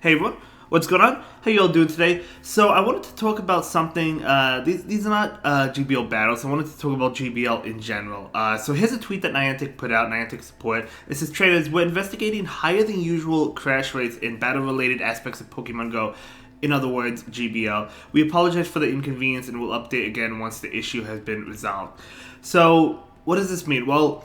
Hey everyone, what's going on? How you all doing today? So I wanted to talk about something. These are not GBL battles. I wanted to talk about GBL in general. So here's a tweet that Niantic put out. Niantic support. It says, "Traders, we're investigating higher than usual crash rates in battle-related aspects of Pokemon Go. In other words, GBL. We apologize for the inconvenience and will update again once the issue has been resolved." So what does this mean? Well,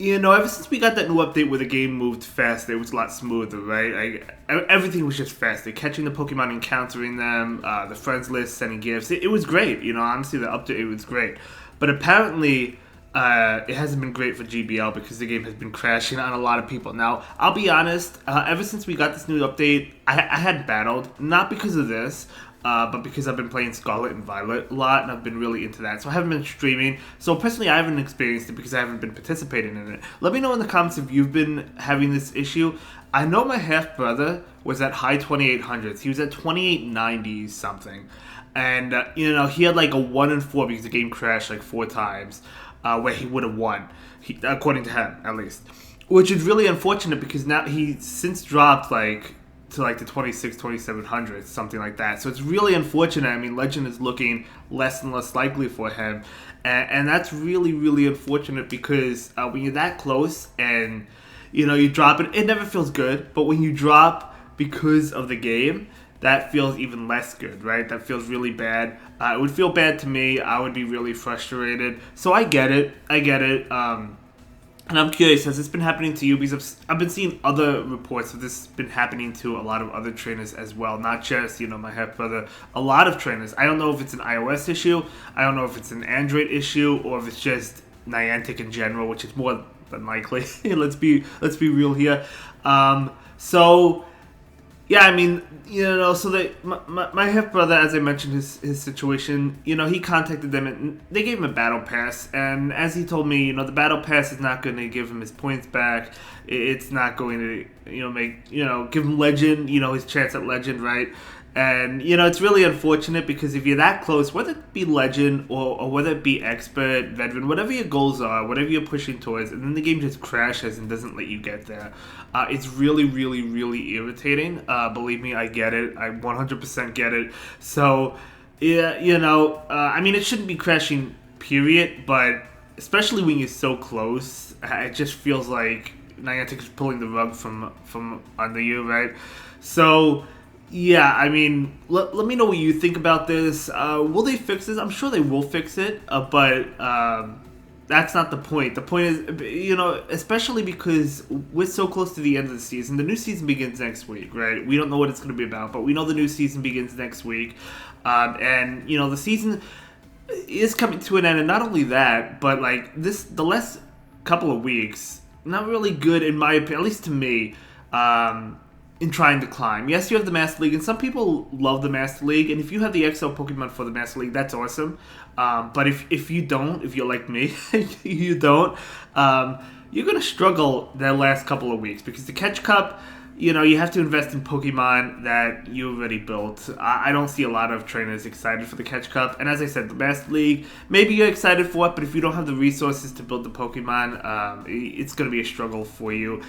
ever since we got that new update where the game moved faster, it was a lot smoother, right? Everything was just faster. Catching the Pokemon, encountering them, the friends list, sending gifts. It was great. Honestly, the update, it was great. But apparently, it hasn't been great for GBL because the game has been crashing on a lot of people. Now, I'll be honest, ever since we got this new update, I had battled. Not because of this. But because I've been playing Scarlet and Violet a lot, and I've been really into that, so I haven't been streaming. So personally, I haven't experienced it because I haven't been participating in it. Let me know in the comments if you've been having this issue. I know my half brother was at high 2800s. He was at 2890 something, and he had like a 1 in 4 because the game crashed like 4 times, where he would have won, according to him at least. Which is really unfortunate because now he's since dropped to like the 2700s, something like that. So it's really unfortunate. I mean, Legend is looking less and less likely for him. And that's really, really unfortunate because when you're that close and, you drop it, it never feels good. But when you drop because of the game, that feels even less good, right? That feels really bad. It would feel bad to me. I would be really frustrated. So I get it. And I'm curious, has this been happening to you? Because I've been seeing other reports of this been happening to a lot of other trainers as well. Not just, my half brother. A lot of trainers. I don't know if it's an iOS issue. I don't know if it's an Android issue, or if it's just Niantic in general, which is more than likely. let's be real here. So yeah, I mean, so my half brother, as I mentioned his situation, he contacted them and they gave him a battle pass. And as he told me, the battle pass is not going to give him his points back. It's not going to, give him legend, his chance at legend, right? And, it's really unfortunate because if you're that close, whether it be legend or whether it be expert, veteran, whatever your goals are, whatever you're pushing towards, and then the game just crashes and doesn't let you get there, it's really, really, really irritating. Believe me, I get it. I 100% get it. So, yeah, I mean, it shouldn't be crashing, period, but especially when you're so close, it just feels like Niantic is pulling the rug from under you, right? So, yeah, I mean, let me know what you think about this. Will they fix this? I'm sure they will fix it, but that's not the point. The point is, especially because we're so close to the end of the season. The new season begins next week, right? We don't know what it's going to be about, but we know the new season begins next week. And, the season is coming to an end, and not only that, but, the last couple of weeks, not really good, in my opinion, at least to me, in trying to climb. Yes, you have the Master League, and some people love the Master League, and if you have the XL Pokemon for the Master League, that's awesome. But if you don't, if you're like me, you don't, you're going to struggle that last couple of weeks, because the Catch Cup, you have to invest in Pokemon that you already built. I don't see a lot of trainers excited for the Catch Cup. And as I said, the Master League, maybe you're excited for it, but if you don't have the resources to build the Pokemon, it's going to be a struggle for you.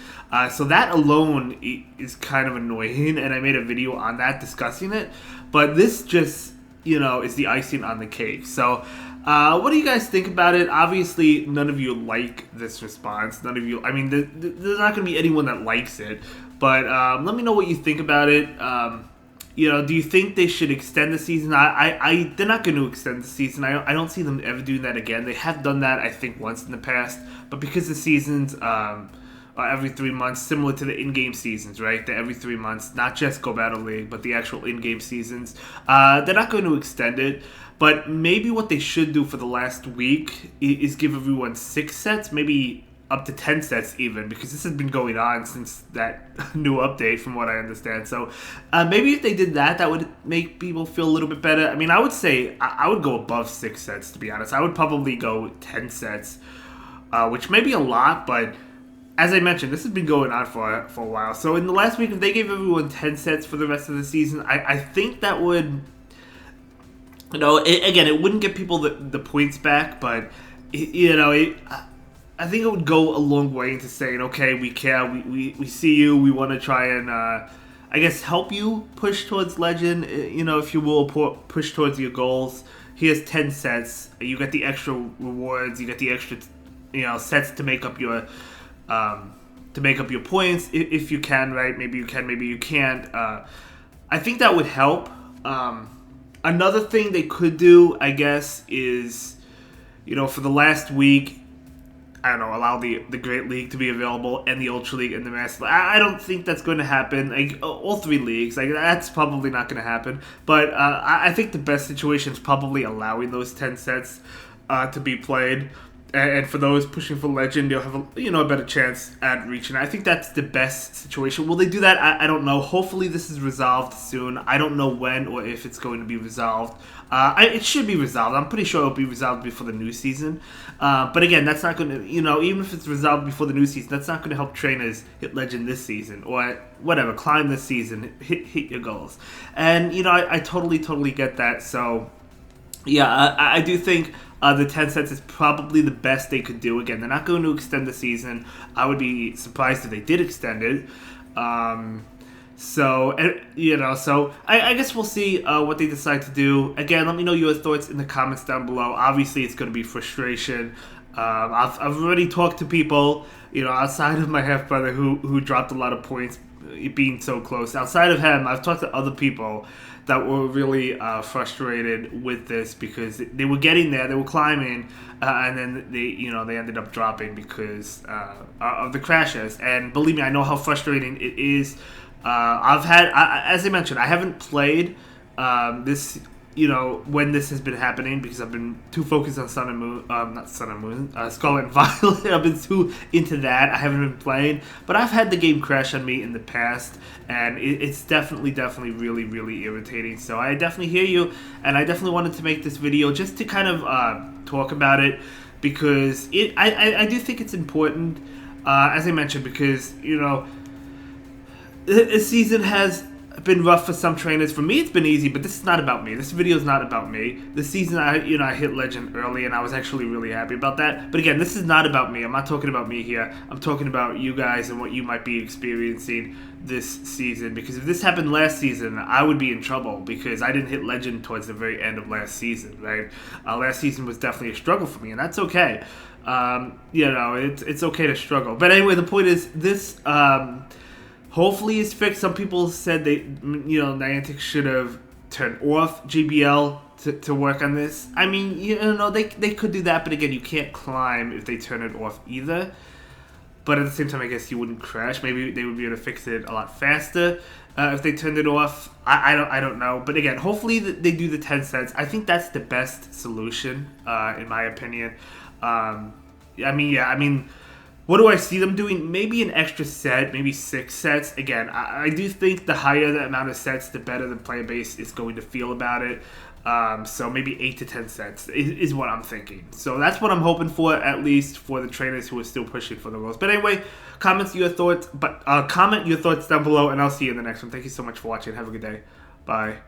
So that alone is kind of annoying, and I made a video on that discussing it. But this just, is the icing on the cake. So what do you guys think about it? Obviously, none of you like this response. None of you, I mean, there's not going to be anyone that likes it. But let me know what you think about it. Do you think they should extend the season? They're not going to extend the season. I don't see them ever doing that again. They have done that, I think, once in the past. But because the seasons are every 3 months, similar to the in-game seasons, right? They're every 3 months, not just Go Battle League, but the actual in-game seasons. They're not going to extend it. But maybe what they should do for the last week is give everyone 6 sets, maybe up to 10 sets even, because this has been going on since that new update from what I understand. So maybe if they did that, that would make people feel a little bit better. I mean, I would say I would go above 6 sets, to be honest. I would probably go 10 sets, which may be a lot, but as I mentioned, this has been going on for a while. So in the last week, if they gave everyone 10 sets for the rest of the season, I think that would, it wouldn't get people the points back, but, I think it would go a long way into saying, okay, we care, we see you, we want to try and I guess, help you push towards Legend, if you will, push towards your goals. Here's 10 sets. You get the extra rewards. You get the extra, sets to make up your points if you can, right? Maybe you can, maybe you can't. I think that would help. Another thing they could do, I guess, is, for the last week, I don't know, allow the Great League to be available and the Ultra League and the Master League. I don't think that's going to happen. Like, all three leagues, that's probably not going to happen. But I think the best situation is probably allowing those 10 sets to be played. And for those pushing for Legend, you'll have a better chance at reaching. I think that's the best situation. Will they do that? I don't know. Hopefully this is resolved soon. I don't know when or if it's going to be resolved. It should be resolved. I'm pretty sure it'll be resolved before the new season. But again, that's not going to, even if it's resolved before the new season, that's not going to help trainers hit Legend this season or whatever, climb this season, hit your goals. And, I totally get that. So, yeah, I do think the 10 sets is probably the best they could do. Again, they're not going to extend the season. I would be surprised if they did extend it. So I guess we'll see what they decide to do. Again, let me know your thoughts in the comments down below. Obviously, it's going to be frustration. I've already talked to people, outside of my half-brother who dropped a lot of points being so close. Outside of him, I've talked to other people that were really frustrated with this because they were getting there, they were climbing, and then they ended up dropping because of the crashes. And believe me, I know how frustrating it is. As I mentioned, I haven't played this, when this has been happening because I've been too focused on Sun and Moon, not Sun and Moon, Scarlet and Violet. I've been too into that. I haven't been playing, but I've had the game crash on me in the past, and it's definitely really irritating. So I definitely hear you, and I definitely wanted to make this video just to kind of talk about it because I do think it's important, as I mentioned, because this season has been rough for some trainers. For me, it's been easy, but this is not about me. This video is not about me. This season, I hit Legend early, and I was actually really happy about that. But again, this is not about me. I'm not talking about me here. I'm talking about you guys and what you might be experiencing this season. Because if this happened last season, I would be in trouble because I didn't hit Legend towards the very end of last season, right? Last season was definitely a struggle for me, and that's okay. It's okay to struggle. But anyway, the point is this. Hopefully it's fixed. Some people said Niantic should have turned off GBL to work on this. I mean, they could do that, but again, you can't climb if they turn it off either. But at the same time, I guess you wouldn't crash. Maybe they would be able to fix it a lot faster if they turned it off. I don't know. But again, hopefully they do the 10 sets. I think that's the best solution, in my opinion. What do I see them doing? Maybe an extra set, maybe 6 sets. Again, I do think the higher the amount of sets, the better the player base is going to feel about it. So maybe 8 to 10 sets is what I'm thinking. So that's what I'm hoping for, at least for the trainers who are still pushing for the roles. But anyway, comment your thoughts down below, and I'll see you in the next one. Thank you so much for watching. Have a good day. Bye.